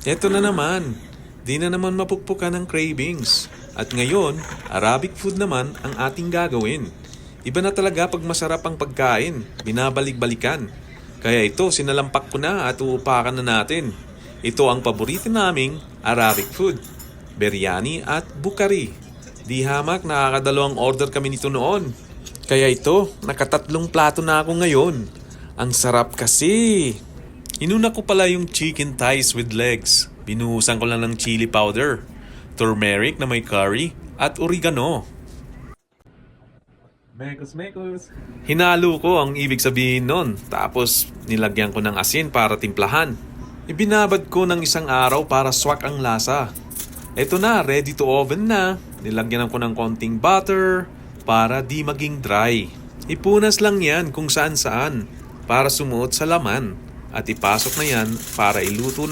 Eto na naman, di na naman mapukpukan ng cravings. At ngayon, Arabic food naman ang ating gagawin. Iba na talaga pag masarap ang pagkain, binabalik-balikan. Kaya ito, sinalampak ko na at uupakan na natin. Ito ang paborito naming Arabic food, biryani at bukari. Di hamak, nakakadalawang order kami nito noon. Kaya ito, nakatatlong plato na ako ngayon. Ang sarap kasi. Inuna ko pala yung chicken thighs with legs. Binuhusan ko lang ng chili powder, turmeric na may curry, at oregano. Mekos. Hinalo ko ang ibig sabihin nun. Tapos nilagyan ko ng asin para timplahan. Ibinabad ko ng isang araw para swak ang lasa. Eto na, ready to oven na. Nilagyan ko ng konting butter para di maging dry. Ipunas lang yan kung saan saan para sumuot sa laman. At ipasok na yan para iluto na.